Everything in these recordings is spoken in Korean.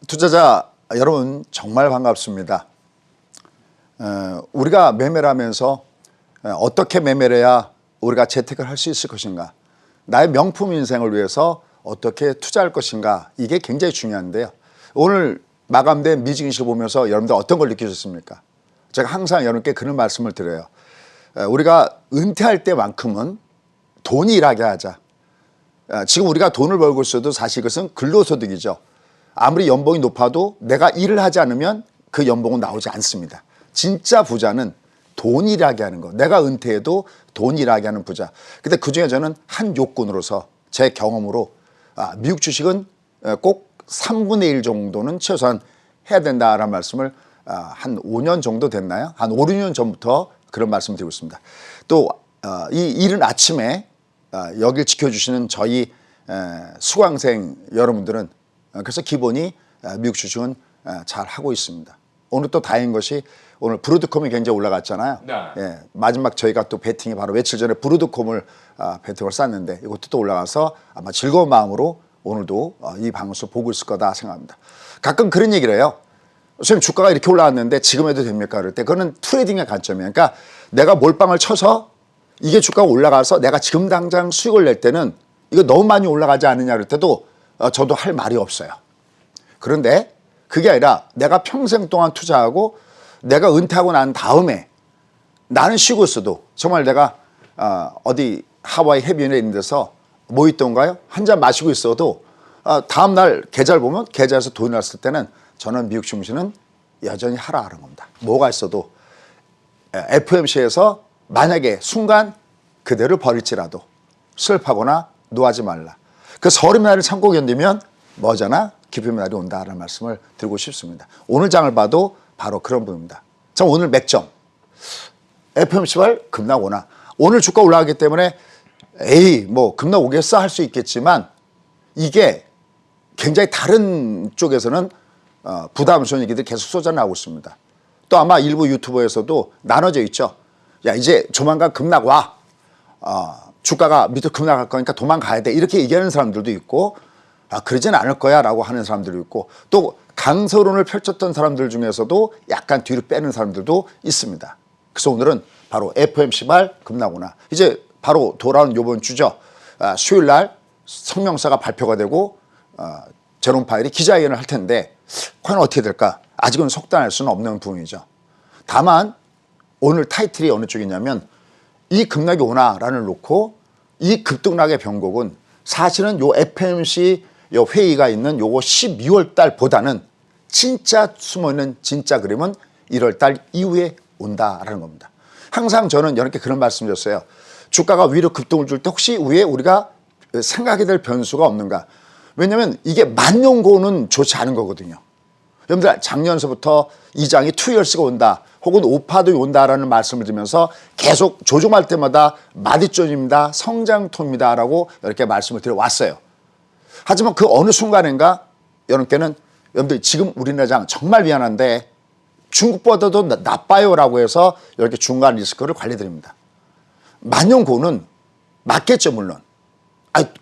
투자자 여러분 정말 반갑습니다. 우리가 매매를 하면서 어떻게 매매를 해야 우리가 재테크를 할 수 있을 것인가, 나의 명품 인생을 위해서 어떻게 투자할 것인가, 이게 굉장히 중요한데요. 오늘 마감된 미증시를 보면서 여러분들 어떤 걸 느끼셨습니까? 제가 항상 여러분께 그런 말씀을 드려요. 우리가 은퇴할 때만큼은 돈이 일하게 하자. 지금 우리가 돈을 벌고 있어도 사실 이것은 근로소득이죠. 아무리 연봉이 높아도 내가 일을 하지 않으면 그 연봉은 나오지 않습니다. 진짜 부자는 돈 일하게 하는 거. 내가 은퇴해도 돈 일하게 하는 부자. 근데 그중에 저는 한 요건으로서 제 경험으로 미국 주식은 꼭 3분의 1 정도는 최소한 해야 된다라는 말씀을 한 5년 정도 됐나요? 한 5, 6년 전부터 그런 말씀을 드리고 있습니다. 또 이 이른 아침에 여길 지켜주시는 저희 수강생 여러분들은 그래서 기본이 미국 주식은 잘 하고 있습니다. 오늘 또 다행인 것이 오늘 브루드콤이 굉장히 올라갔잖아요. 네. 예, 마지막 저희가 또 베팅이 바로 며칠 전에 브루드콤을 베팅을 쌌는데 이것도 또 올라가서 아마 즐거운 마음으로 오늘도 이 방송을 보고 있을 거다 생각합니다. 가끔 그런 얘기를 해요. 선생님 주가가 이렇게 올라왔는데 지금 해도 됩니까? 그럴 때 그거는 트레이딩의 관점이에요. 그러니까 내가 몰빵을 쳐서 이게 주가가 올라가서 내가 지금 당장 수익을 낼 때는 이거 너무 많이 올라가지 않느냐 그럴 때도 저도 할 말이 없어요. 그런데 그게 아니라 내가 평생 동안 투자하고 내가 은퇴하고 난 다음에 나는 쉬고 있어도 정말 내가 어디 하와이 해변에 있는 데서 뭐 있던가요? 한 잔 마시고 있어도 다음날 계좌를 보면 계좌에서 돈이 났을 때는 저는 미국 증시는 여전히 하락하는 겁니다. 뭐가 있어도 FOMC에서 만약에 순간 그대를 버릴지라도 슬퍼하거나 노하지 말라. 그 서름의 날을 참고 견디면 머지않아 기쁨의 날이 온다라는 말씀을 드리고 싶습니다. 오늘 장을 봐도 바로 그런 부분입니다. 자, 오늘 맥점 FOMC발 급락 오나. 오늘 주가 올라가기 때문에 에이 뭐 급락 오겠어 할 수 있겠지만 이게 굉장히 다른 쪽에서는 부담스러운 얘기들이 계속 쏟아나오고 있습니다. 또 아마 일부 유튜버에서도 나눠져 있죠. 야 이제 조만간 급락 와. 주가가 밑으로 급락할 거니까 도망가야 돼. 이렇게 얘기하는 사람들도 있고 그러진 않을 거야 라고 하는 사람들도 있고 또 강서론을 펼쳤던 사람들 중에서도 약간 뒤로 빼는 사람들도 있습니다. 그래서 오늘은 바로 FOMC발 급락 오나. 이제 바로 돌아온 이번 주죠. 수요일 날 성명서가 발표가 되고 제롬 파웰이 기자회견을 할 텐데 과연 어떻게 될까? 아직은 속단할 수는 없는 부분이죠. 다만 오늘 타이틀이 어느 쪽이냐면 이 급락이 오나라는 놓고 이 급등락의 변곡은 사실은 요 FOMC 요 회의가 있는 요거 12월 달보다는 진짜 숨어있는 진짜 그림은 1월 달 이후에 온다라는 겁니다. 항상 저는 여러분께 그런 말씀 드렸어요. 주가가 위로 급등을 줄 때 혹시 위에 우리가 생각이 될 변수가 없는가? 왜냐하면 이게 만년고는 좋지 않은 거거든요. 여러분들 작년서부터 이 장이 2years가 온다 혹은 5파도 온다라는 말씀을 드리면서 계속 조종할 때마다 마디존입니다. 성장통입니다 라고 이렇게 말씀을 드려왔어요. 하지만 그 어느 순간인가 여러분께는 여러분들 지금 우리나라 장 정말 미안한데 중국보다도 나빠요 라고 해서 이렇게 중간 리스크를 관리드립니다. 만년고는 맞겠죠 물론.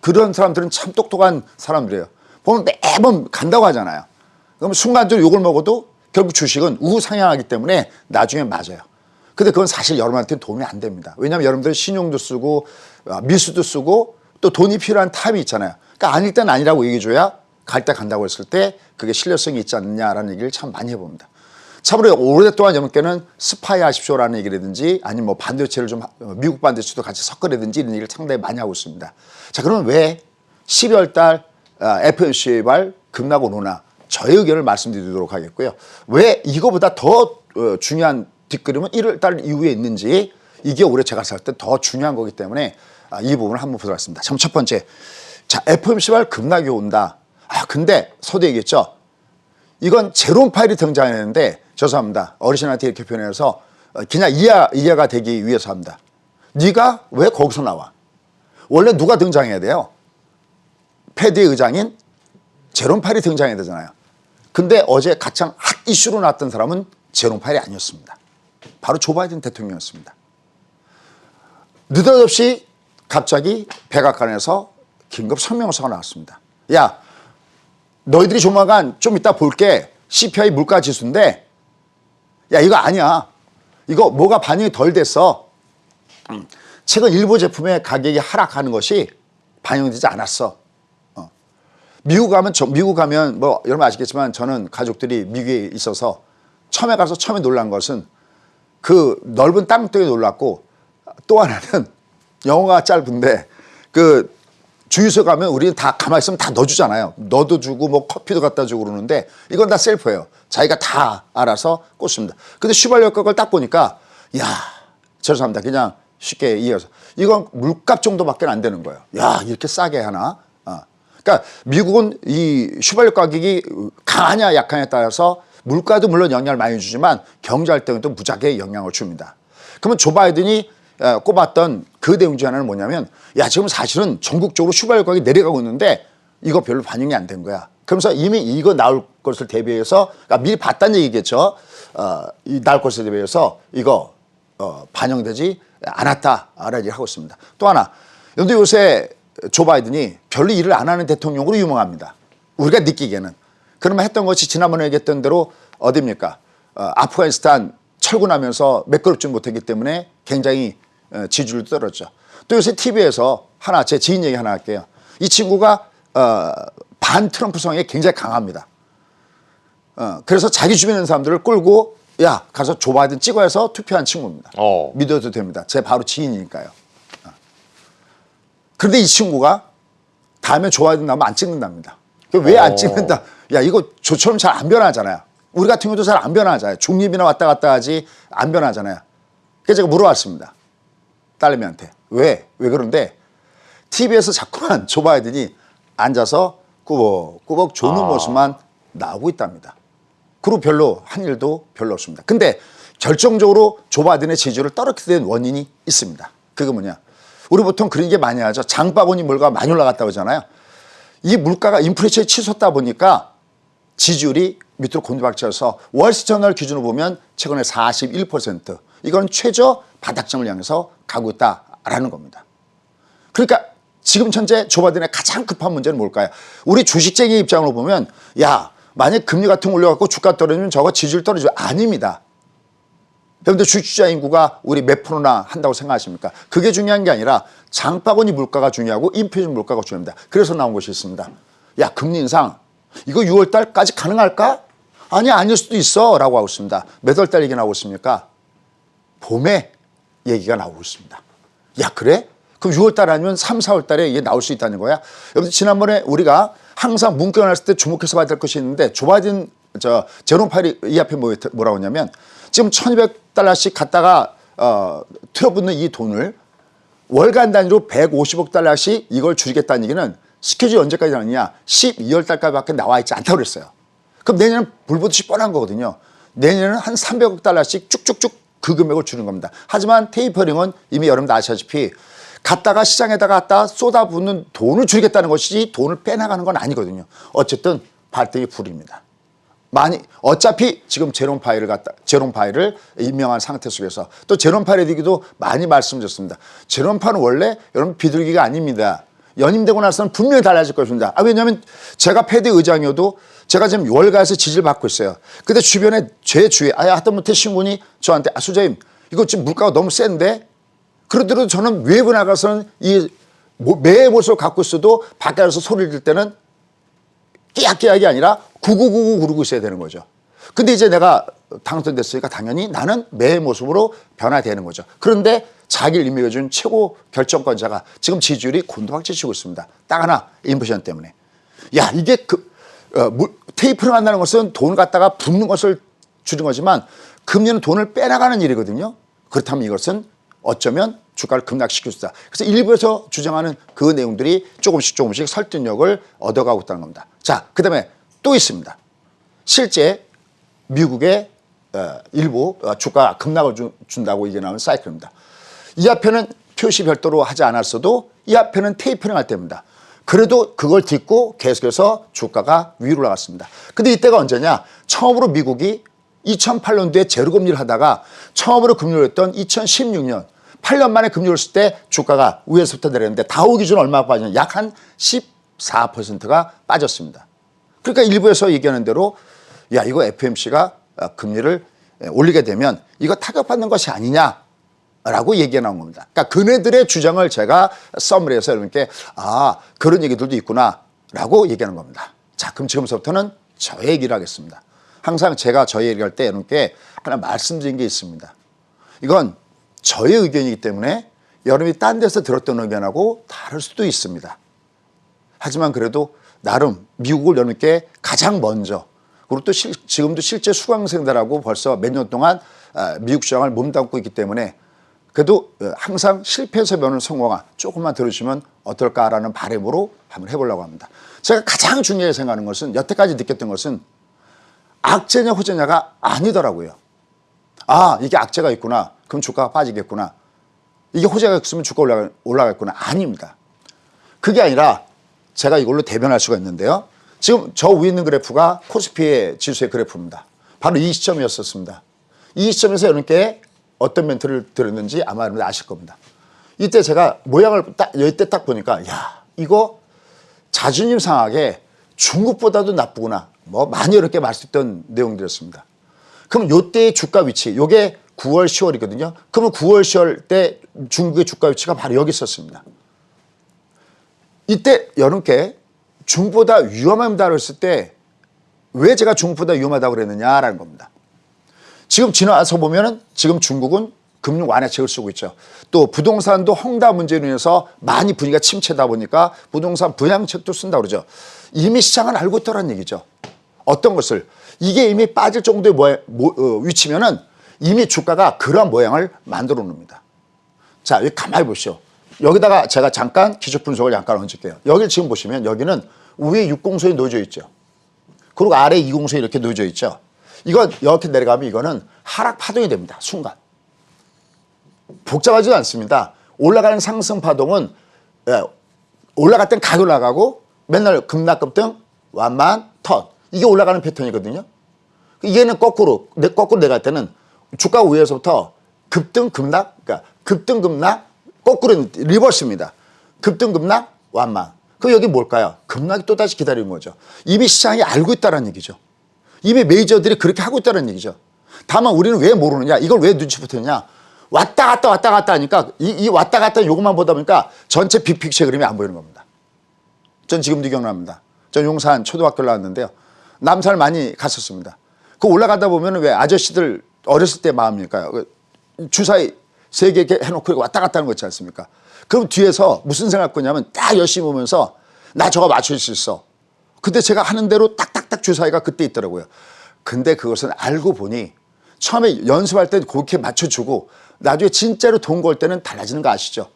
그런 사람들은 참 똑똑한 사람들이에요. 보면 매번 간다고 하잖아요. 그럼 순간적으로 욕을 먹어도 결국 주식은 우상향하기 때문에 나중에 맞아요. 근데 그건 사실 여러분한테는 도움이 안 됩니다. 왜냐하면 여러분들은 신용도 쓰고 미수도 쓰고 또 돈이 필요한 타임이 있잖아요. 그러니까 아닐 땐 아니라고 얘기해줘야 갈 때 간다고 했을 때 그게 신뢰성이 있지 않느냐라는 얘기를 참 많이 해봅니다. 참으로 오랫동안 여러분께는 스파이 하십시오라는 얘기라든지 아니면 뭐 반도체를 좀 미국 반도체도 같이 섞으라든지 이런 얘기를 상당히 많이 하고 있습니다. 자, 그러면 왜 12월 달 FOMC발 급락을 오나? 저의 의견을 말씀드리도록 하겠고요. 왜 이거보다 더 중요한 뒷그림은 1월 달 이후에 있는지 이게 올해 제가 살 때 더 중요한 거기 때문에 이 부분을 한번 보도록 하겠습니다. 참 첫 번째, 자 FOMC발 급락이 온다. 근데 서두 얘기했죠. 이건 제롬 파웰이 등장했는데 죄송합니다. 어르신한테 이렇게 표현해서 그냥 이해가 되기 위해서 합니다. 네가 왜 거기서 나와? 원래 누가 등장해야 돼요? 패드의 의장인 제롬 파웰이 등장해야 되잖아요. 근데 어제 가장 핫 이슈로 나왔던 사람은 제롬 파웰이 아니었습니다. 바로 조 바이든 대통령이었습니다. 너희들이 조만간 좀 이따 볼게. CPI 물가 지수인데 야 이거 아니야. 이거 뭐가 반영이 덜 됐어. 최근 일부 제품의 가격이 하락하는 것이 반영되지 않았어. 미국 가면 뭐 여러분 아시겠지만 저는 가족들이 미국에 있어서 처음에 가서 처음에 놀란 것은 그 넓은 땅덩이에 놀랐고 또 하나는 영어가 짧은데 그 주유소 가면 우리는 다 가만히 있으면 다 넣어주잖아요. 넣어도 주고 뭐 커피도 갖다 주고 그러는데 이건 다 셀프예요. 자기가 다 알아서 꽂습니다. 근데 휘발유 걸 딱 보니까 야 죄송합니다. 그냥 쉽게 이해해서 이건 물값 정도밖에 안 되는 거예요. 야 이렇게 싸게 하나? 그러니까 미국은 이 휘발유 가격이 강하냐 약하냐에 따라서 물가도 물론 영향을 많이 주지만 경제 활동에도 무지하게 영향을 줍니다. 그러면 조 바이든이 꼽았던 그 내용 중 하나는 뭐냐면 야 지금 사실은 전국적으로 휘발유 가격이 내려가고 있는데 이거 별로 반영이 안 된 거야. 그러면서 이미 이거 나올 것을 대비해서 그러니까 미리 봤다는 얘기겠죠. 이 나올 것을 대비해서 이거 반영되지 않았다라는 얘기를 하고 있습니다. 또 하나 그런데 요새 조 바이든이 별로 일을 안 하는 대통령으로 유명합니다. 우리가 느끼기에는. 그러면 했던 것이 지난번에 얘기했던 대로 어디입니까? 아프가니스탄 철군하면서 매끄럽지 못했기 때문에 굉장히 지지율도 떨어졌죠. 또 요새 TV에서 하나 제 지인 얘기 하나 할게요. 이 친구가 반 트럼프성에 굉장히 강합니다. 그래서 자기 주변에 있는 사람들을 끌고 야 가서 조 바이든 찍어서 투표한 친구입니다. 믿어도 됩니다. 제 바로 지인이니까요. 그런데 이 친구가 다음에 조 바이든 나오면 안 찍는답니다. 왜 안 찍는다? 야 이거 조처럼 잘 안 변하잖아요. 우리 같은 경우도 잘 안 변하잖아요. 중립이나 왔다 갔다 하지 안 변하잖아요. 그래서 제가 물어봤습니다. 딸내미한테. 왜 그런데 TV에서 자꾸만 조 바이든이 앉아서 꾸벅꾸벅 조는 모습만 나오고 있답니다. 그리고 별로 한 일도 별로 없습니다. 근데 결정적으로 조 바이든의 지지율을 떨어뜨리게 된 원인이 있습니다. 그게 뭐냐? 우리 보통 그런 게 많이 하죠. 장바구니 물가가 많이 올라갔다고 하잖아요. 이 물가가 인플레이션이 치솟다 보니까 지지율이 밑으로 곤두박질해서 월스트리트저널 기준으로 보면 최근에 41% 이건 최저 바닥점을 향해서 가고 있다라는 겁니다. 그러니까 지금 현재 조 바이든의 가장 급한 문제는 뭘까요? 우리 주식쟁이 입장으로 보면 야 만약 금리 같은 거 올려갖고 주가 떨어지면 저거 지지율 떨어지죠. 아닙니다. 여러분들 주식투자 인구가 우리 몇 프로나 한다고 생각하십니까? 그게 중요한 게 아니라 장바구니 물가가 중요하고 인플레이션 물가가 중요합니다. 그래서 나온 것이 있습니다. 야 금리 인상 이거 6월 달까지 가능할까? 아니 아닐 수도 있어 라고 하고 있습니다. 몇 월 달 얘기 나오고 있습니까? 봄에 얘기가 나오고 있습니다. 야 그래? 그럼 6월 달 아니면 3, 4월 달에 이게 나올 수 있다는 거야? 여러분 지난번에 우리가 항상 문건을 했을 때 주목해서 봐야 될 것이 있는데 조 바이든 제롬 파웰이 이 앞에 뭐라고 하냐면 지금 1200달러씩 갖다가 틀어붙는 이 돈을 월간 단위로 150억 달러씩 이걸 줄이겠다는 얘기는 스케줄이 언제까지 나느냐 12월 달까지밖에 나와 있지 않다고 그랬어요. 그럼 내년은 불보듯이 뻔한 거거든요. 내년에는 한 300억 달러씩 쭉쭉쭉 그 금액을 주는 겁니다. 하지만 테이퍼링은 이미 여러분도 아시다시피 갖다가 시장에다가 갖다 쏟아붓는 돈을 줄이겠다는 것이지 돈을 빼나가는 건 아니거든요. 어쨌든 발등이 불입니다. 어차피 지금 제롬 파웰을 임명한 상태 속에서 또 제롬 파웰에 대기도 많이 말씀드렸습니다. 제롬 파웰은 원래 여러분 비둘기가 아닙니다. 연임되고 나서는 분명히 달라질 것입니다. 왜냐하면 제가 패드 의장이어도 제가 지금 월가에서 지지를 받고 있어요. 근데 주변에 제 주위에 하다못해 신군이 저한테 수장님 이거 지금 물가가 너무 센데 그러더라도 저는 외부 나가서는 이 매의 모습을 갖고 있어도 밖에 나가서 소리를 들 때는 끼약끼약이 아니라 9999 구르고 있어야 되는 거죠. 근데 이제 내가 당선됐으니까 당연히 나는 매의 모습으로 변화되는 거죠. 그런데 자기를 임명해준 최고 결정권자가 지금 지지율이 곤두박질 치고 있습니다. 딱 하나 인플레이션 때문에. 야 이게 테이프를 한다는 것은 돈을 갖다가 붓는 것을 줄인 거지만 금리는 돈을 빼나가는 일이거든요. 그렇다면 이것은 어쩌면 주가를 급락시킬 수 있다. 그래서 일부에서 주장하는 그 내용들이 조금씩 설득력을 얻어가고 있다는 겁니다. 자, 그 다음에 또 있습니다. 실제 미국의 일부 주가 급락을 준다고 이게 나오는 사이클입니다. 이 앞에는 표시 별도로 하지 않았어도 이 앞에는 테이퍼링 할 때입니다. 그래도 그걸 딛고 계속해서 주가가 위로 올라갔습니다. 근데 이때가 언제냐? 처음으로 미국이 2008년도에 제로금리를 하다가 처음으로 금리를 했던 2016년 8년 만에 금리를 했을 때 주가가 위에서부터 내렸는데 다우 기준 얼마가 빠졌냐? 약 한 14%가 빠졌습니다. 그러니까 일부에서 얘기하는 대로 야, 이거 FOMC가 금리를 올리게 되면 이거 타격받는 것이 아니냐라고 얘기가 나온 겁니다. 그러니까 그네들의 주장을 제가 서머리해서 여러분께 그런 얘기들도 있구나라고 얘기하는 겁니다. 자, 그럼 지금부터는 저의 얘기를 하겠습니다. 항상 제가 저의 얘기할 때 여러분께 하나 말씀드린 게 있습니다. 이건 저의 의견이기 때문에 여러분이 딴 데서 들었던 의견하고 다를 수도 있습니다. 하지만 그래도 나름 미국을 여러분께 가장 먼저 그리고 또 지금도 실제 수강생들하고 벌써 몇 년 동안 미국 시장을 몸담고 있기 때문에 그래도 항상 실패해서 배우는 성공한 조금만 들어주시면 어떨까라는 바람으로 한번 해보려고 합니다. 제가 가장 중요하게 생각하는 것은 여태까지 느꼈던 것은 악재냐 호재냐가 아니더라고요. 이게 악재가 있구나. 그럼 주가가 빠지겠구나. 이게 호재가 있으면 주가 올라가겠구나. 아닙니다. 그게 아니라 제가 이걸로 대변할 수가 있는데요. 지금 저 위에 있는 그래프가 코스피의 지수의 그래프입니다. 바로 이 시점이었었습니다. 이 시점에서 여러분께 어떤 멘트를 드렸는지 아마 여러분들 아실 겁니다. 이때 제가 모양을 이때 딱 보니까 이거 자존심 상하게 중국보다도 나쁘구나. 많이 이렇게 말씀했던 내용들이었습니다. 그럼 요때의 주가 위치, 요게 9월, 10월이거든요. 그러면 9월, 10월 때 중국의 주가 위치가 바로 여기 있었습니다. 이때 여러분께 중국보다 위험합니다라고 했을 때 왜 제가 중국보다 위험하다고 그랬느냐라는 겁니다. 지금 지나서 보면은 지금 중국은 금융 완화책을 쓰고 있죠. 또 부동산도 헝다 문제로 인해서 많이 분위기가 침체다 보니까 부동산 부양책도 쓴다고 그러죠. 이미 시장은 알고 있다는 얘기죠. 어떤 것을 이게 이미 빠질 정도의 위치면은 이미 주가가 그런 모양을 만들어 놓습니다. 자, 여기 가만히 보시오. 여기다가 제가 잠깐 기초 분석을 잠깐 얹을게요. 여기 지금 보시면 여기는 위에 60선이 놓여져 있죠. 그리고 아래 20선이 이렇게 놓여져 있죠. 이건 이렇게 내려가면 이거는 하락 파동이 됩니다. 순간. 복잡하지도 않습니다. 올라가는 상승 파동은 올라갈 땐 가격 올라가고 맨날 급락급등 완만 턴 이게 올라가는 패턴이거든요. 얘는 거꾸로 내려갈 때는 주가 위에서부터 급등 급락 그러니까 급등 급락 거꾸로 리버스입니다. 급등 급락 완만. 그럼 여기 뭘까요? 급락이 또다시 기다리는 거죠. 이미 시장이 알고 있다는 얘기죠. 이미 메이저들이 그렇게 하고 있다는 얘기죠. 다만 우리는 왜 모르느냐? 이걸 왜 눈치 붙였냐? 왔다 갔다 하니까 이 왔다 갔다 요것만 보다 보니까 전체 빅픽처의 그림이 안 보이는 겁니다. 전 지금도 기억납니다. 전 용산 초등학교를 나왔는데요. 남산을 많이 갔었습니다. 그 올라가다 보면 왜 아저씨들 어렸을 때 마음일까요? 주사위 3개 해놓고 왔다 갔다 하는 거 있지 않습니까? 그럼 뒤에서 무슨 생각 거냐면 딱 열심히 보면서 나 저거 맞출 수 있어. 근데 제가 하는 대로 딱딱딱 주사위가 그때 있더라고요. 근데 그것은 알고 보니 처음에 연습할 때 그렇게 맞춰주고 나중에 진짜로 돈 걸 때는 달라지는 거 아시죠?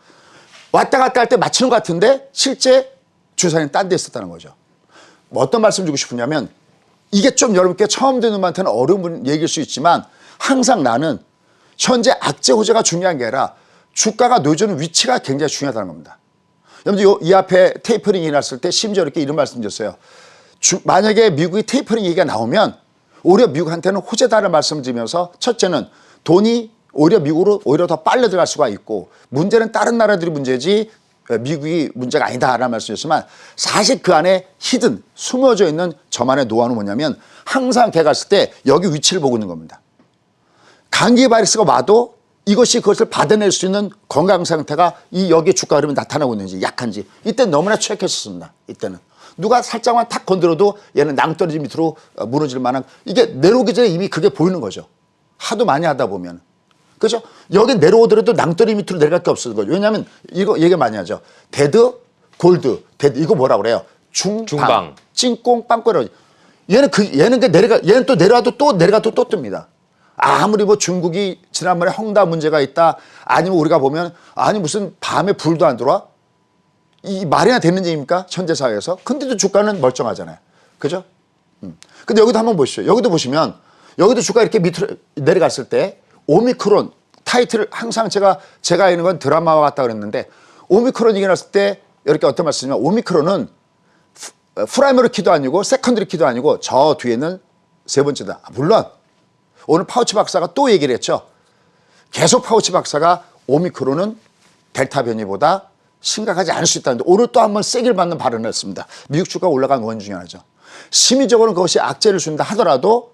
왔다 갔다 할 때 맞추는 것 같은데 실제 주사위는 딴 데 있었다는 거죠. 어떤 말씀 주고 싶으냐면 이게 좀 여러분께 처음 듣는 분한테는 어려운 얘기일 수 있지만 항상 나는 현재 악재 호재가 중요한 게 아니라 주가가 놓여지는 위치가 굉장히 중요하다는 겁니다. 여러분들 이 앞에 테이퍼링이 일어났을 때 심지어 이렇게 이런 말씀 드렸어요. 만약에 미국이 테이퍼링 얘기가 나오면 오히려 미국한테는 호재다라는 말씀을 드리면서 첫째는 돈이 오히려 미국으로 오히려 더 빨리 들어갈 수가 있고 문제는 다른 나라들이 문제지 미국이 문제가 아니다라는 말씀이었지만 사실 그 안에 히든 숨어져 있는 저만의 노하우는 뭐냐면 항상 걔가 갔을 때 여기 위치를 보고 있는 겁니다. 감기 바이러스가 와도 이것이 그것을 받아낼 수 있는 건강 상태가 이 여기 주가 흐름이 나타나고 있는지 약한지 이때 너무나 취약했었습니다. 이때는 누가 살짝만 탁 건드려도 얘는 낭떠러지 밑으로 무너질 만한 이게 내려오기 전에 이미 그게 보이는 거죠. 하도 많이 하다 보면. 그렇죠? 여기 내려오더라도 낭떠러지 밑으로 내려갈 게 없는 거죠. 왜냐하면 이거 얘기 많이 하죠. 데드, 골드, 데드 이거 뭐라 그래요? 중방. 찐꽁, 빵꾸러. 얘는 얘는 또 내려와도 또 내려가도 또 뜹니다. 아무리 뭐 중국이 지난번에 헝다 문제가 있다 아니면 우리가 보면 아니 무슨 밤에 불도 안 들어와? 이 말이나 되는 얘기입니까? 현대 사회에서. 근데도 주가는 멀쩡하잖아요. 그죠? 근데 여기도 한번 보시죠. 여기도 보시면 여기도 주가 이렇게 밑으로 내려갔을 때 오미크론 타이틀을 항상 제가 있는 건 드라마와 같다 그랬는데 오미크론 얘기 났을 때 이렇게 어떤 말씀이냐면 오미크론은 프라이머리 키도 아니고 세컨드리 키도 아니고 저 뒤에는 세 번째다. 물론 오늘 파우치 박사가 또 얘기를 했죠. 계속 파우치 박사가 오미크론은 델타 변이보다 심각하지 않을 수 있다는데 오늘 또 한번 세게 받는 발언을 했습니다. 미국 주가 올라간 원인 중에 하나죠. 심리적으로는 그것이 악재를 준다 하더라도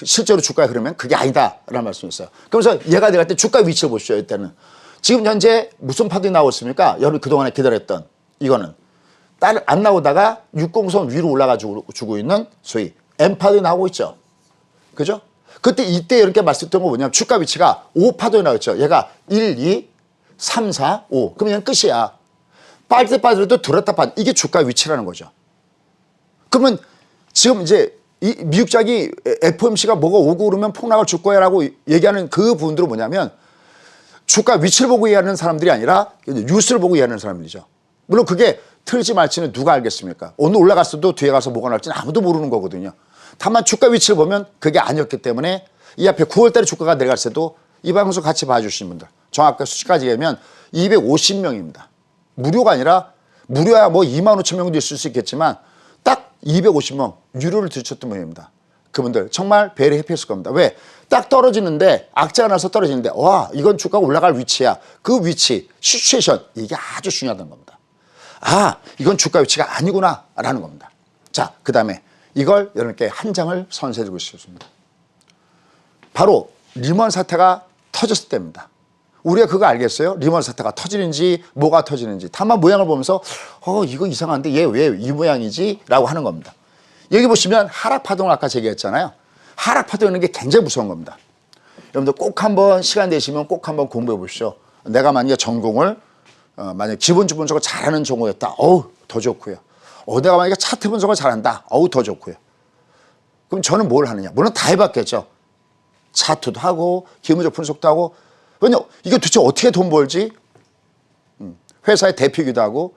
실제로 주가에 흐르면 그게 아니다라는 말씀이 있어요. 그러면서 얘가 내갈 때 주가 위치를 보시죠. 이때는 지금 현재 무슨 파동이 나오고 있습니까? 여러분 그동안에 기다렸던 이거는 안 나오다가 60선 위로 올라가지고 주고 있는 소위 M파동이 나오고 있죠. 그죠? 그때 이때 이렇게 말씀드렸던 거 뭐냐면 주가 위치가 5파동이 나왔죠. 얘가 1, 2, 3, 4, 5. 그럼 얘는 끝이야. 빠질 때 빠져도 들었다 빠져. 이게 주가 위치라는 거죠. 그러면 지금 이제 이 미국장이 FOMC가 뭐가 오고 그러면 폭락을 줄 거야 라고 얘기하는 그 부분들은 뭐냐면 주가 위치를 보고 이해하는 사람들이 아니라 뉴스를 보고 이해하는 사람들이죠. 물론 그게 틀지 말지는 누가 알겠습니까? 오늘 올라갔어도 뒤에 가서 뭐가 날지는 아무도 모르는 거거든요. 다만 주가 위치를 보면 그게 아니었기 때문에 이 앞에 9월달에 주가가 내려갈 때도 이 방송 같이 봐주시는 분들 정확하게 수치까지 얘기하면 250명입니다. 무료가 아니라 무료야 뭐 2만 5천 명도 있을 수 있겠지만 딱 250명 유료를 들으셨던 분입니다. 그분들 정말 베리 해피했을 겁니다. 왜? 딱 떨어지는데 악재가 나서 떨어지는데 와 이건 주가가 올라갈 위치야. 그 위치 시츄에이션 이게 아주 중요하다는 겁니다. 아 이건 주가 위치가 아니구나 라는 겁니다. 자 그 다음에 이걸 여러분께 한 장을 선사해드리고 싶습니다. 바로 리먼 사태가 터졌을 때입니다. 우리가 그거 알겠어요? 리먼 사태가 터지는지 뭐가 터지는지 다만 모양을 보면서 이거 이상한데 얘 왜 이 모양이지? 라고 하는 겁니다. 여기 보시면 하락 파동을 아까 제기했잖아요. 하락 파동이라는 게 굉장히 무서운 겁니다. 여러분들 꼭 한번 시간 되시면 꼭 한번 공부해 보십시오. 내가 만약에 전공을 만약에 기본적으로 잘하는 전공이었다. 더 좋고요. 내가 만약에 차트 분석을 잘한다. 더 좋고요. 그럼 저는 뭘 하느냐? 물론 다 해봤겠죠. 차트도 하고 기본적 분석도 하고 왜냐 이게 도대체 어떻게 돈 벌지? 회사의 대표이기도 하고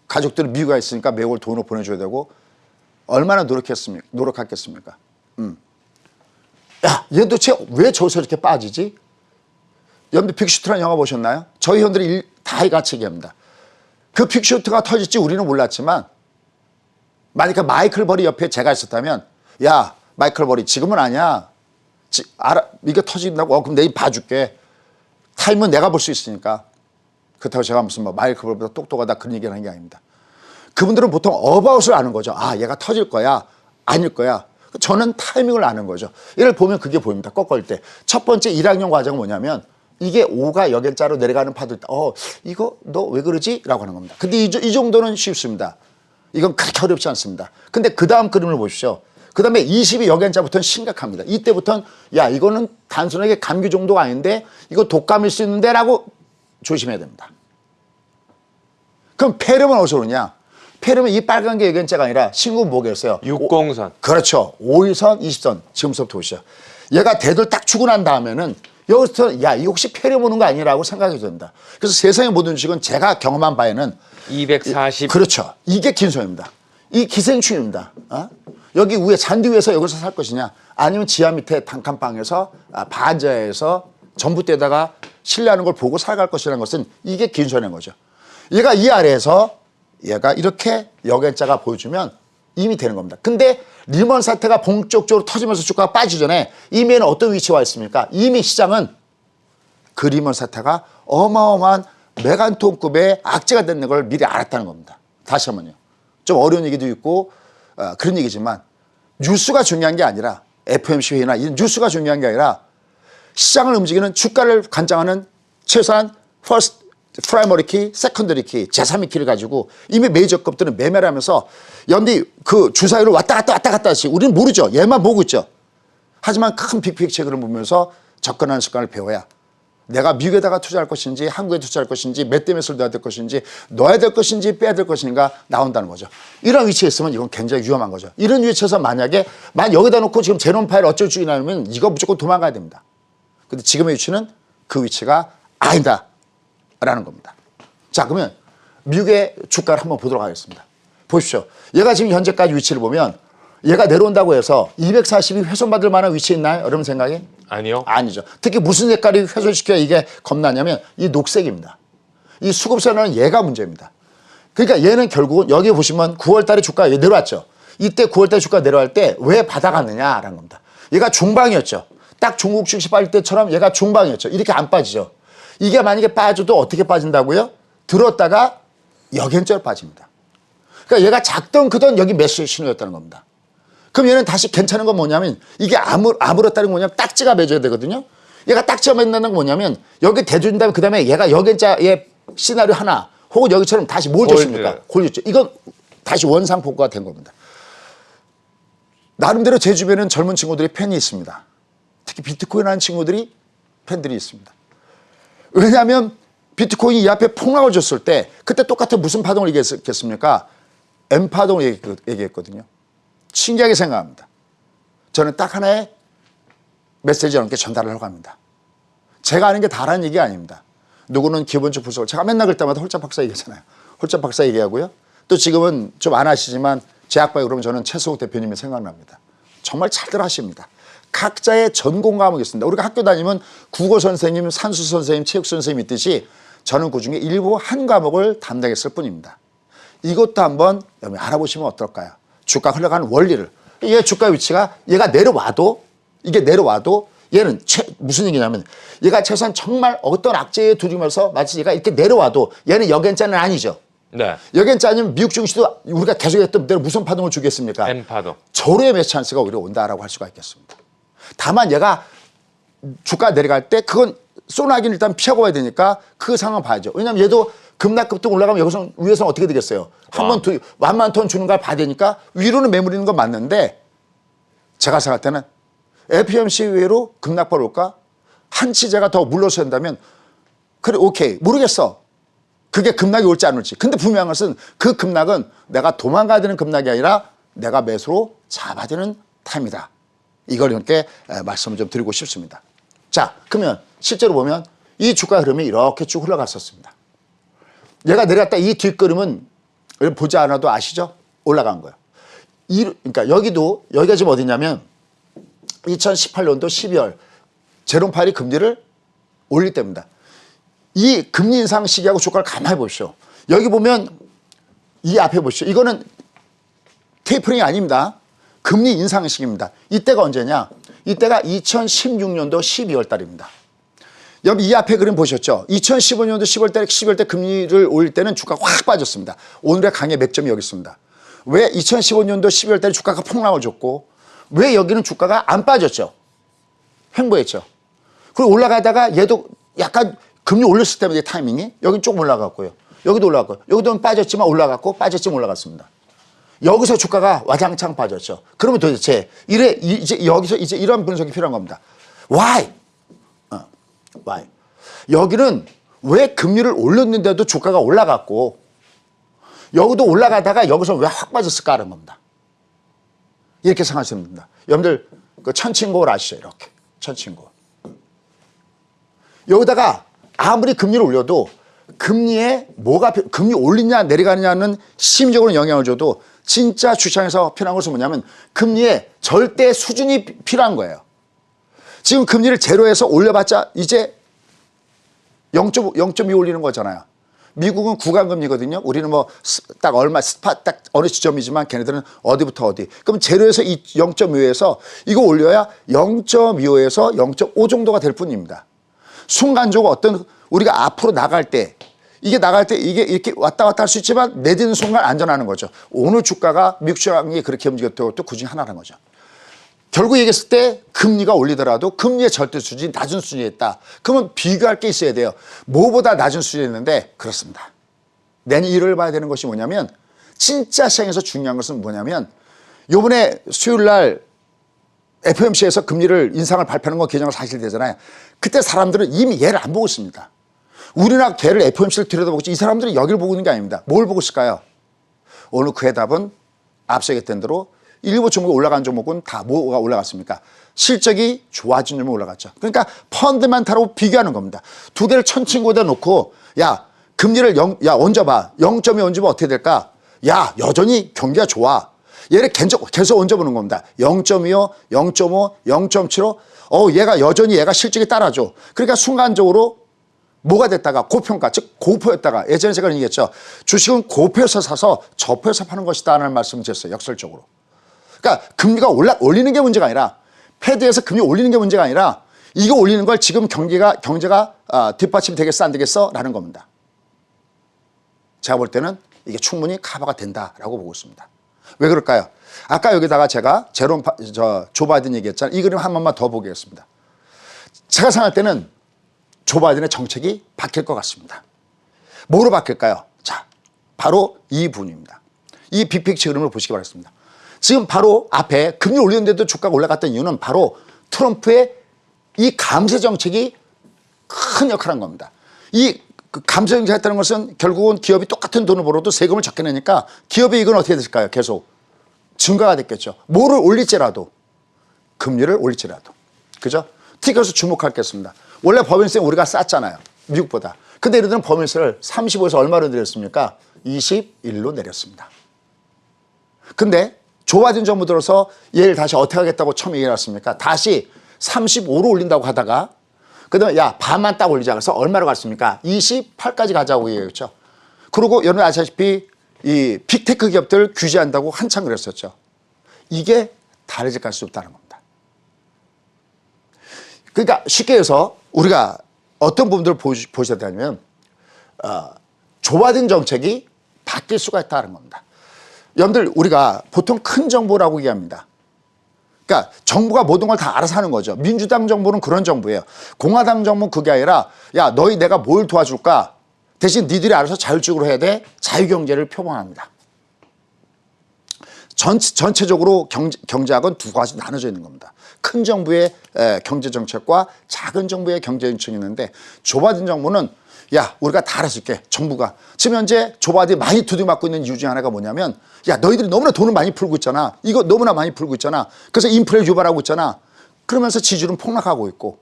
가족들은 미국에 있으니까 매월 돈을 보내줘야 되고 얼마나 노력했겠습니까? 야, 얘 도대체 왜 저기서 이렇게 빠지지? 여러분들 빅슈트라는 영화 보셨나요? 저희 형들이 다 같이 얘기합니다. 그 빅슈트가 터질지 우리는 몰랐지만 만약에 마이클 버리 옆에 제가 있었다면 야 마이클 버리 지금은 아니야. 알아 이게 터진다고 그럼 내일 봐줄게. 타임은 내가 볼 수 있으니까. 그렇다고 제가 무슨 마이클 버리보다 똑똑하다 그런 얘기를 하는 게 아닙니다. 그분들은 보통 어바웃을 아는 거죠. 얘가 터질 거야 아닐 거야. 저는 타이밍을 아는 거죠. 얘를 보면 그게 보입니다. 꺾을 때. 첫 번째 1학년 과정은 뭐냐면 이게 5가 역일자로 내려가는 파도 있다. 이거 너 왜 그러지? 라고 하는 겁니다. 근데 이 정도는 쉽습니다. 이건 그렇게 어렵지 않습니다. 근데 그 다음 그림을 보십시오. 그 다음에 20이 역연자부터는 심각합니다. 이때부터는 야 이거는 단순하게 감기 정도가 아닌데 이거 독감일 수 있는데 라고 조심해야 됩니다. 그럼 폐렴은 어디서 오느냐? 폐렴은 이 빨간 게 역연자가 아니라 신구 뭐겠어요? 60선. 그렇죠. 5일선, 20선. 지금부터 보시죠. 얘가 대들 딱 주고 난 다음에는 여기서 야 이거 혹시 폐렴 오는 거 아니라고 생각이 듭니다. 그래서 세상의 모든 주식은 제가 경험한 바에는 240. 그렇죠. 이게 긴선입니다. 이 기생충입니다. 여기 위에 잔디 위에서 여기서 살 것이냐 아니면 지하 밑에 단칸방에서 반자에서 전봇대에다가 신뢰하는 걸 보고 살아갈 것이라는 것은 이게 긴선인 거죠. 얘가 이 아래에서 얘가 이렇게 역연자가 보여주면 이미 되는 겁니다. 근데 리먼 사태가 본격적으로 터지면서 주가가 빠지기 전에 이미 얘는 어떤 위치에 와 있습니까? 이미 시장은 그 리먼 사태가 어마어마한 메간톤급의 악재가 되는 걸 미리 알았다는 겁니다. 다시 한번요. 좀 어려운 얘기도 있고 그런 얘기지만 뉴스가 중요한 게 아니라 FOMC 회의나 이 뉴스가 중요한 게 아니라 시장을 움직이는 주가를 관장하는 최소한 퍼스트 프라이머리 키, 세컨더리 키, 제3위 키를 가지고 이미 메이저급들은 매매를 하면서 연디 그 주사위로 왔다 갔다 하시 우리는 모르죠. 얘만 보고 있죠. 하지만 큰 빅픽처를 보면서 접근하는 습관을 배워야 내가 미국에다가 투자할 것인지 한국에 투자할 것인지 몇 대 몇을 넣어야 될 것인지 넣어야 될 것인지 빼야 될 것인가 나온다는 거죠. 이런 위치에 있으면 이건 굉장히 위험한 거죠. 이런 위치에서 만약에 여기다 놓고 지금 제롬 파일 어쩔 줄 이나면 이거 무조건 도망가야 됩니다. 근데 지금의 위치는 그 위치가 아니다 라는 겁니다. 자 그러면 미국의 주가를 한번 보도록 하겠습니다. 보십시오. 얘가 지금 현재까지 위치를 보면 얘가 내려온다고 해서 240이 훼손받을 만한 위치에 있나요? 여러분 생각에? 아니요. 아니죠. 특히 무슨 색깔이 훼손시켜야 이게 겁나냐면 이 녹색입니다. 이 수급선은 얘가 문제입니다. 그러니까 얘는 결국은 여기 보시면 9월 달에 주가가 내려왔죠. 이때 9월 달에 주가가 내려갈 때 왜 받아갔느냐라는 겁니다. 얘가 중방이었죠. 딱 중국 주식 빠질 때처럼 얘가 중방이었죠. 이렇게 안 빠지죠. 이게 만약에 빠져도 어떻게 빠진다고요? 들었다가 역연적으로 빠집니다. 그러니까 얘가 작던 크던 여기 매수의 신호였다는 겁니다. 그럼 얘는 다시 괜찮은 건 뭐냐면 이게 아물었다는 건 뭐냐면 딱지가 맺어야 되거든요. 얘가 딱지가 맺는다는 건 뭐냐면 여기 대준 다음에 그 다음에 얘가 여기자의 시나리오 하나 혹은 여기처럼 다시 뭘 줬습니까? 골줬죠. 이건 다시 원상복구가 된 겁니다. 나름대로 제 주변에는 젊은 친구들이 팬이 있습니다. 특히 비트코인 하는 친구들이 팬들이 있습니다. 왜냐하면 비트코인이 이 앞에 폭락을 줬을 때 그때 똑같은 무슨 파동을 얘기했겠습니까? M파동을 얘기했거든요. 신기하게 생각합니다. 저는 딱 하나의 메시지 여러분께 전달을 하려고 합니다. 제가 아는 게 다라는 얘기가 아닙니다. 누구는 기본적 분석을 제가 맨날 그럴 때마다 홀짝 박사 얘기하잖아요. 홀짝 박사 얘기하고요. 또 지금은 좀 안 하시지만 제 아빠에 그러면 저는 최수욱 대표님이 생각납니다. 정말 잘들 하십니다. 각자의 전공 과목이 있습니다. 우리가 학교 다니면 국어 선생님, 산수 선생님, 체육 선생님 있듯이 저는 그중에 일부 한 과목을 담당했을 뿐입니다. 이것도 한번 여러분 알아보시면 어떨까요? 주가 흘러가는 원리를. 얘 주가 위치가 얘가 내려와도 이게 내려와도 얘는 무슨 얘기냐면 얘가 최소한 정말 어떤 악재에 두들면서 마치 얘가 이렇게 내려와도 얘는 역연자는 아니죠. 네. 역연자 아니면 미국 증시도 우리가 계속 했던 대로 무슨 파동을 주겠습니까? M파동. 절호의 매수 찬스가 오히려 온다라고 할 수가 있겠습니다. 다만 얘가 주가 내려갈 때 그건 소나기는 일단 피하고 와야 되니까 그 상황 봐야죠. 왜냐하면 얘도 급락급등 올라가면 여기서 위에서는 어떻게 되겠어요? 한번 만만 톤 주는 걸 봐야 되니까 위로는 매물리는 건 맞는데 제가 생각할 때는 FOMC 외로 급락발 올까? 한치제가 더 물러서야 한다면 그래 오케이 모르겠어. 그게 급락이 올지 안 올지. 근데 분명한 것은 그 급락은 내가 도망가야 되는 급락이 아니라 내가 매수로 잡아야 되는 타임이다. 이걸 이렇게 말씀을 좀 드리고 싶습니다. 자, 그러면 실제로 보면 이 주가 흐름이 이렇게 쭉 흘러갔었습니다. 얘가 내려갔다 이 뒷걸음은 보지 않아도 아시죠? 올라간 거예요. 그러니까 여기가 지금 어디냐면 2018년도 12월 제롬 파일이 금리를 올릴 때입니다. 이 금리 인상 시기하고 주가를 가만히 보십시오. 여기 보면 이 앞에 보십시오. 이거는 테이퍼링이 아닙니다. 금리 인상 시기입니다. 이때가 언제냐? 이때가 2016년도 12월 달입니다. 여기 이 앞에 그림 보셨죠? 2015년도 12월 때 금리를 올릴 때는 주가가 확 빠졌습니다. 오늘의 강의 맥점이 여기 있습니다. 왜 2015년도 12월 달에 주가가 폭락을 줬고 왜 여기는 주가가 안 빠졌죠? 횡보했죠. 그리고 올라가다가 얘도 약간 금리 올렸을 때마다 타이밍이 여기 조금 올라갔고요. 여기도 올라갔고요. 여기도 빠졌지만 올라갔고 빠졌지만 올라갔습니다. 여기서 주가가 와장창 빠졌죠. 그러면 도대체 이제 여기서 이제 이런 분석이 필요한 겁니다. Why? Why? 여기는 왜 금리를 올렸는데도 주가가 올라갔고 여기도 올라가다가 여기서 왜 확 빠졌을까 하는 겁니다. 이렇게 생각하시면 됩니다. 여러분들 그 천칭고를 아시죠? 이렇게 천칭고. 여기다가 아무리 금리를 올려도 금리에 금리 올리냐 내려가느냐는 심적으로 영향을 줘도 진짜 주시장에서 필요한 것은 뭐냐면 금리에 절대 수준이 필요한 거예요. 지금 금리를 제로에서 올려봤자 이제 0.2 올리는 거잖아요. 미국은 구간금리거든요. 우리는 뭐 딱 얼마 딱 어느 지점이지만 걔네들은 어디부터 어디. 그럼 제로에서 이 0.25에서 이거 올려야 0.25에서 0.5 정도가 될 뿐입니다. 순간적으로 어떤 우리가 앞으로 나갈 때 이게 이렇게 왔다 갔다 할 수 있지만 내딛는 순간 안전하는 거죠. 오늘 주가가 미국 시장이 그렇게 움직였던 것도 그중에 하나라는 거죠. 결국 얘기했을 때 금리가 올리더라도 금리의 절대 수준이 낮은 수준이 있다. 그러면 비교할 게 있어야 돼요. 뭐보다 낮은 수준이 있는데 그렇습니다. 내년 1월 봐야 되는 것이 뭐냐면 진짜 시장에서 중요한 것은 뭐냐면 이번에 수요일 날 FOMC에서 금리를 인상을 발표하는 거 개정을 사실되잖아요. 그때 사람들은 이미 얘를 안 보고 있습니다. 우리나라 걔를 FOMC를 들여다보고 있지 이 사람들은 여기를 보고 있는 게 아닙니다. 뭘 보고 있을까요? 오늘 그의 답은 앞서 얘기했던 대로 일부 종목이 올라간 종목은 다 뭐가 올라갔습니까? 실적이 좋아진 종목이 올라갔죠. 그러니까 펀드멘탈하고 비교하는 겁니다. 두 개를 천칭고대 놓고 야 금리를 얹어봐. 0.2 얹으면 어떻게 될까? 야 여전히 경기가 좋아. 얘를 계속 얹어보는 겁니다. 0.25, 0.5, 0.75. 얘가 여전히 얘가 실적이 따라줘. 그러니까 순간적으로 뭐가 됐다가 고평가, 즉 고포였다가 예전에 제가 얘기했죠. 주식은 고포에서 사서 저포에서 파는 것이다 라는 말씀을 드렸어요. 역설적으로. 그러니까 금리가 올리는 게 문제가 아니라 패드에서 금리 올리는 게 문제가 아니라 이거 올리는 걸 지금 경제가 뒷받침이 되겠어 안 되겠어 라는 겁니다. 제가 볼 때는 이게 충분히 커버가 된다라고 보고 있습니다. 왜 그럴까요? 아까 여기다가 제가 조 바이든 얘기했잖아요. 이 그림 한 번만 더 보겠습니다. 제가 생각할 때는 조 바이든의 정책이 바뀔 것 같습니다. 뭐로 바뀔까요? 자, 바로 이 부분입니다. 이 빅픽처 그림을 보시기 바랍니다. 지금 바로 앞에 금리 올리는데도 주가가 올라갔던 이유는 바로 트럼프의 이 감세 정책이 큰 역할을 한 겁니다. 이 감세 정책을 했다는 것은 결국은 기업이 똑같은 돈을 벌어도 세금을 적게 내니까 기업의 이익은 어떻게 됐을까요? 계속 증가가 됐겠죠. 뭐를 올릴지라도, 금리를 올릴지라도. 그죠? 특히 여기서 주목할 게 있습니다. 원래 법인세 우리가 쌌잖아요. 미국보다. 근데 얘네들은 법인세를 35에서 얼마로 내렸습니까? 21로 내렸습니다. 근데 조 바이든 정부 들어서 얘를 다시 어떻게 하겠다고 처음 얘기해놨습니까? 다시 35로 올린다고 하다가 그다음에 야 반만 딱 올리자 그래서 얼마로 갔습니까? 28까지 가자고 얘기했죠. 그리고 여러분 아시다시피 이 빅테크 기업들 규제한다고 한참 그랬었죠. 이게 다르질 수 없다는 겁니다. 그러니까 쉽게 해서 우리가 어떤 부분들을 보셔야 되냐면 조 바이든 정책이 바뀔 수가 있다는 겁니다. 여러분들 우리가 보통 큰 정부라고 얘기합니다. 그러니까 정부가 모든 걸 다 알아서 하는 거죠. 민주당 정부는 그런 정부예요. 공화당 정부는 그게 아니라 야 너희 내가 뭘 도와줄까? 대신 니들이 알아서 자율적으로 해야 돼. 자유경제를 표방합니다. 전체적으로 경제학은 두 가지 나눠져 있는 겁니다. 큰 정부의 경제정책과 작은 정부의 경제정책이 있는데 조 바이든 정부는 야 우리가 다 알아줄게. 정부가 지금 현재 조 바이든이 많이 두들맞고 있는 이유 중에 하나가 뭐냐면 야 너희들이 너무나 돈을 많이 풀고 있잖아. 이거 너무나 많이 풀고 있잖아. 그래서 인플레를 유발하고 있잖아. 그러면서 지지율은 폭락하고 있고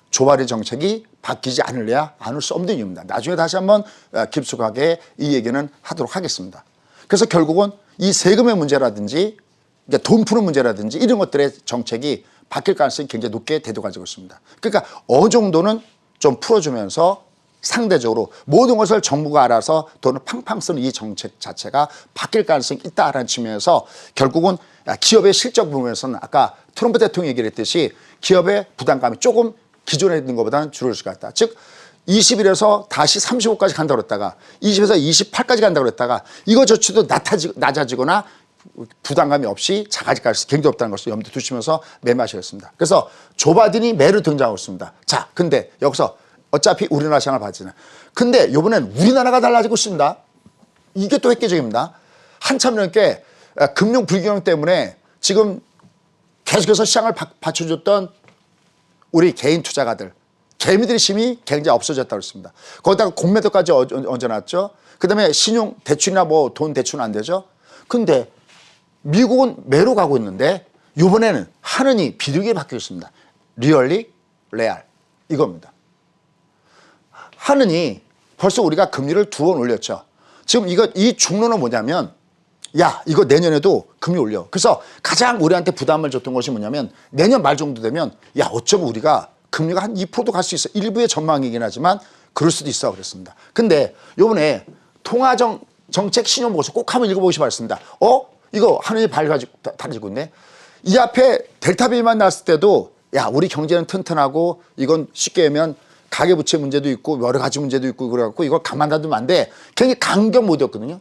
조 바이든 정책이 바뀌지 않을래야 않을 수 없는 이유입니다. 나중에 다시 한번 깊숙하게 이 얘기는 하도록 하겠습니다. 그래서 결국은 이 세금의 문제라든지 돈 푸는 문제라든지 이런 것들의 정책이 바뀔 가능성이 굉장히 높게 대두 가지고 있습니다. 그러니까 어느 정도는 좀 풀어주면서 상대적으로 모든 것을 정부가 알아서 돈을 팡팡 쓰는 이 정책 자체가 바뀔 가능성이 있다라는 측면에서 결국은 기업의 실적 부분에서는 아까 트럼프 대통령이 얘기를 했듯이 기업의 부담감이 조금 기존에 있는 것보다는 줄을 수가 있다. 즉 21에서 다시 35까지 간다고 그랬다가 20에서 28까지 간다고 그랬다가 이거 저치도 낮아지거나 부담감이 없이 작아질 가능성이 굉장히 없다는 것을 염두에 두시면서 매매하시겠습니다. 그래서 조 바이든이 매로 등장하고 있습니다. 자, 근데 여기서 어차피 우리나라 시장을 봐지는. 근데 이번엔 우리나라가 달라지고 있습니다. 이게 또 획기적입니다. 한참 넘게 금융 불균형 때문에 지금 계속해서 시장을 받쳐줬던 우리 개인 투자가들, 개미들의 힘이 굉장히 없어졌다고 했습니다. 거기다가 공매도까지 얹어놨죠. 그 다음에 신용 대출이나 뭐 돈 대출은 안 되죠. 근데 미국은 매로 가고 있는데 이번에는 하느니 비둘기에 바뀌어 있습니다. 리얼리, 레알 이겁니다. 하느니 벌써 우리가 금리를 2번 올렸죠. 지금 이 중론은 뭐냐면 야 이거 내년에도 금리 올려. 그래서 가장 우리한테 부담을 줬던 것이 뭐냐면 내년 말 정도 되면 야 어쩌면 우리가 금리가 한 2%도 갈 수 있어. 일부의 전망이긴 하지만 그럴 수도 있어 그랬습니다. 근데 요번에 통화정책 신용보고서 꼭 한번 읽어보시기 바랍니다. 이거 하느니 달라지고 있네. 이 앞에 델타 변이만 나왔을 때도 야 우리 경제는 튼튼하고 이건 쉽게 하면 가계부채 문제도 있고 여러 가지 문제도 있고 그래갖고 이걸 가만 놔두면 안 돼. 굉장히 강경 모드였거든요.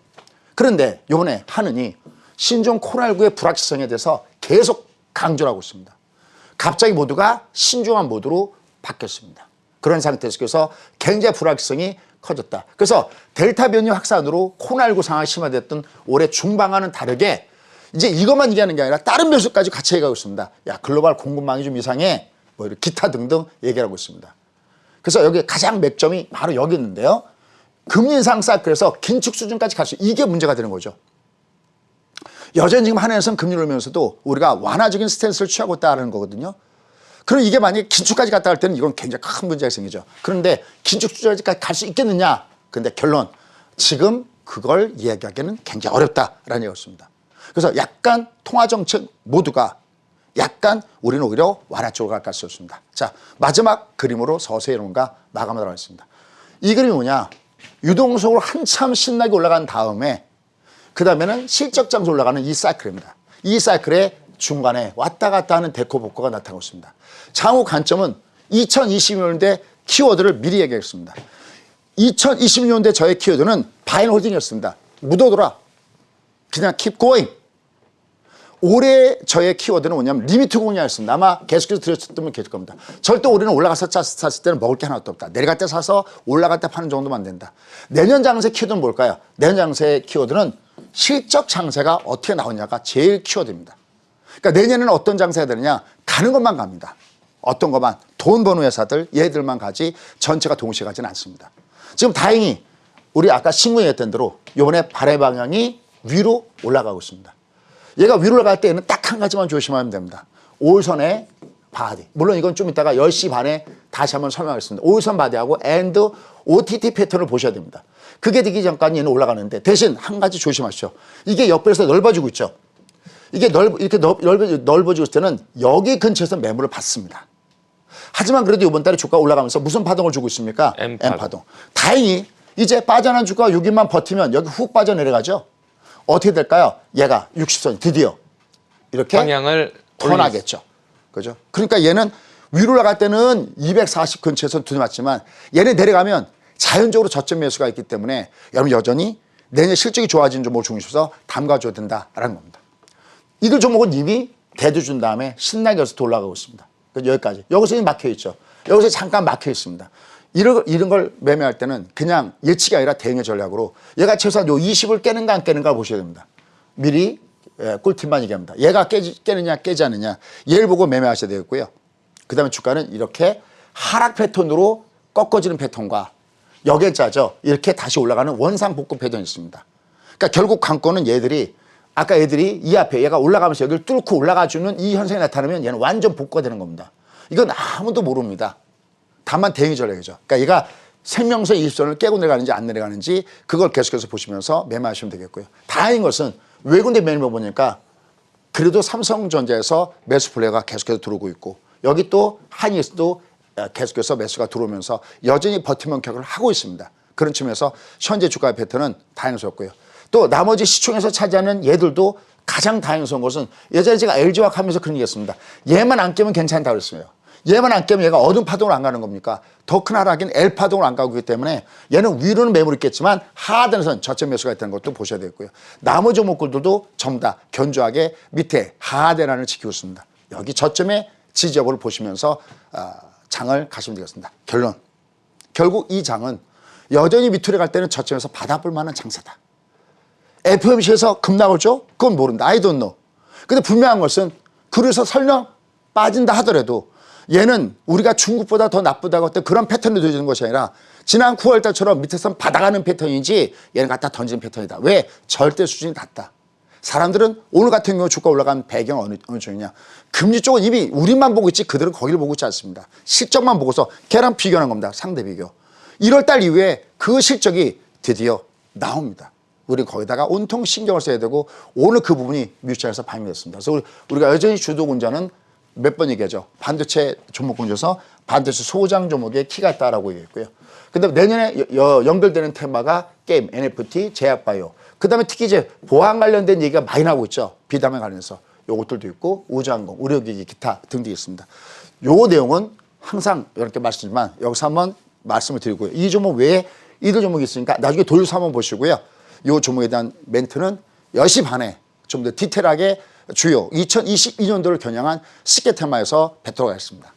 그런데 이번에 하느니 신종 코로나19의 불확실성에 대해서 계속 강조를 하고 있습니다. 갑자기 모두가 신중한 모드로 바뀌었습니다. 그런 상태에서 그래서 굉장히 불확실성이 커졌다. 그래서 델타 변이 확산으로 코로나19 상황이 심화됐던 올해 중반과는 다르게 이제 이것만 얘기하는 게 아니라 다른 변수까지 같이 얘기하고 있습니다. 야 글로벌 공급망이 좀 이상해. 뭐 이런 기타 등등 얘기하고 있습니다. 그래서 여기 가장 맥점이 바로 여기 있는데요. 금리 인상 사이클에서 긴축 수준까지 갈 수 이게 문제가 되는 거죠. 여전히 지금 한해에서는 금리를 올리면서도 우리가 완화적인 스탠스를 취하고 있다는 거거든요. 그럼 이게 만약에 긴축까지 갔다 갈 때는 이건 굉장히 큰 문제가 생기죠. 그런데 긴축 수준까지 갈 수 있겠느냐. 근데 결론 지금 그걸 이야기하기는 굉장히 어렵다라는 얘기였습니다. 그래서 약간 통화정책 모두가 약간 우리는 오히려 완화 쪽으로 갈 가능성이 있습니다. 자, 마지막 그림으로 서서히 여러분과 마감하도록 하겠습니다. 이 그림이 뭐냐. 유동성으로 한참 신나게 올라간 다음에 그 다음에는 실적 장소 올라가는 이 사이클입니다. 이 사이클의 중간에 왔다 갔다 하는 데코복고가 나타나고 있습니다. 장후 관점은 2020년대 키워드를 미리 얘기했습니다. 2020년대 저의 키워드는 바이홀딩이었습니다. 묻어둬라. 그냥 keep going. 올해 저의 키워드는 뭐냐면 리미트 공략이었습니다. 아마 계속해서 들으셨다면 계실 겁니다. 절대 올해는 올라가서 샀을 때는 먹을 게 하나도 없다. 내려갈 때 사서 올라갈 때 파는 정도만 된다. 내년 장세 키워드는 뭘까요? 내년 장세 키워드는 실적 장세가 어떻게 나오냐가 제일 키워드입니다. 그러니까 내년에는 어떤 장세가 되느냐? 가는 것만 갑니다. 어떤 것만. 돈 버는 회사들, 얘들만 가지 전체가 동시에 가지는 않습니다. 지금 다행히 우리 아까 신문에 했던 대로 이번에 발의 방향이 위로 올라가고 있습니다. 얘가 위로 올라갈 때는 딱 한 가지만 조심하면 됩니다. 5일선의 바디. 물론 이건 좀 이따가 10시 반에 다시 한번 설명하겠습니다. 5일선 바디하고 and OTT 패턴을 보셔야 됩니다. 그게 되기 전까지 얘는 올라가는데 대신 한 가지 조심하시죠. 이게 옆에서 넓어지고 있죠. 이게 이렇게 넓어지고 있을 때는 여기 근처에서 매물을 받습니다. 하지만 그래도 이번 달에 주가 올라가면서 무슨 파동을 주고 있습니까? M파동. 다행히 이제 빠져난 주가가 여기만 버티면 여기 훅 빠져내려가죠. 어떻게 될까요? 얘가 60선 드디어 이렇게 방향을 턴하겠죠. 그죠? 그러니까 얘는 위로 올라갈 때는 240 근처에서 두드맞지만 얘는 내려가면 자연적으로 저점 매수가 있기 때문에 여러분 여전히 내년 실적이 좋아진 종목을 중심으로 담가줘야 된다라는 겁니다. 이들 종목은 이미 대두 준 다음에 신나게 해서 올라가고 있습니다. 여기까지. 여기서 막혀있죠. 여기서 잠깐 막혀있습니다. 이런 걸 매매할 때는 그냥 예측이 아니라 대응의 전략으로 얘가 최소한 요 20을 깨는가 안 깨는가 보셔야 됩니다. 미리 꿀팁만 얘기합니다. 얘가 깨느냐 깨지 않느냐 얘를 보고 매매하셔야 되겠고요. 그 다음에 주가는 이렇게 하락 패턴으로 꺾어지는 패턴과 역외자죠. 이렇게 다시 올라가는 원상복구 패턴이 있습니다. 그러니까 결국 관건은 얘들이 아까 애들이 이 앞에 얘가 올라가면서 여기를 뚫고 올라가주는 이 현상이 나타나면 얘는 완전 복구가 되는 겁니다. 이건 아무도 모릅니다. 다만 대응이 전략이죠. 그러니까 얘가 생명선 20선을 깨고 내려가는지 안 내려가는지 그걸 계속해서 보시면서 매매하시면 되겠고요. 다행인 것은 외국인들 매매 보니까 그래도 삼성전자에서 매수 플레이가 계속해서 들어오고 있고 여기 또 한이에서도 계속해서 매수가 들어오면서 여전히 버티면 격을 하고 있습니다. 그런 측면에서 현재 주가의 패턴은 다양스럽고요. 또 나머지 시총에서 차지하는 얘들도 가장 다양스러운 것은 예전에 제가 LG화학 하면서 그런 얘기 했습니다. 얘만 안 깨면 괜찮다고 그랬어요. 얘만 안 깨면 얘가 어느 파동을 안 가는 겁니까? 더 큰 하락인 L 파동을 안 가고 있기 때문에 얘는 위로는 매물이 있겠지만 하단에서는 저점 매수가 있다는 것도 보셔야 되고요. 나머지 종목들도 전부 다 견조하게 밑에 하단을 지키고 있습니다. 여기 저점의 지지 여부를 보시면서 장을 가시면 되겠습니다. 결론. 결국 이 장은 여전히 밑으로 갈 때는 저점에서 받아볼 만한 장세다. FOMC에서 급 나오죠? 그건 모른다. I don't know. 근데 분명한 것은 그래서 설령 빠진다 하더라도 얘는 우리가 중국보다 더 나쁘다고 했던 그런 패턴이 되어지는 것이 아니라 지난 9월 달처럼 밑에서 받아가는 패턴이지 얘는 갖다 던지는 패턴이다. 왜? 절대 수준이 낮다. 사람들은 오늘 같은 경우 주가 올라간 배경은 어느 쪽이냐. 금리 쪽은 이미 우리만 보고 있지 그들은 거기를 보고 있지 않습니다. 실적만 보고서 걔랑 비교하는 겁니다. 상대 비교. 1월 달 이후에 그 실적이 드디어 나옵니다. 우리 거기다가 온통 신경을 써야 되고 오늘 그 부분이 뮤지션에서 반영됐습니다. 그래서 우리가 여전히 주도군자는 몇 번 얘기하죠. 반도체 종목 중에서 반도체 소장 종목에 키가 있다라고 얘기했고요. 근데 내년에 연결되는 테마가 게임, NFT, 제약바이오. 그 다음에 특히 이제 보안 관련된 얘기가 많이 나오고 있죠. 비담에 관련해서. 요것들도 있고 우주항공, 의료기기, 기타 등등이 있습니다. 요 내용은 항상 이렇게 말씀드리지만 여기서 한번 말씀을 드리고요. 이 종목 외에 이들 종목이 있으니까 나중에 돌려서 한번 보시고요. 이 종목에 대한 멘트는 10시 반에 좀 더 디테일하게 주요 2022년도를 겨냥한 시계 테마에서 뵙도록 하겠습니다.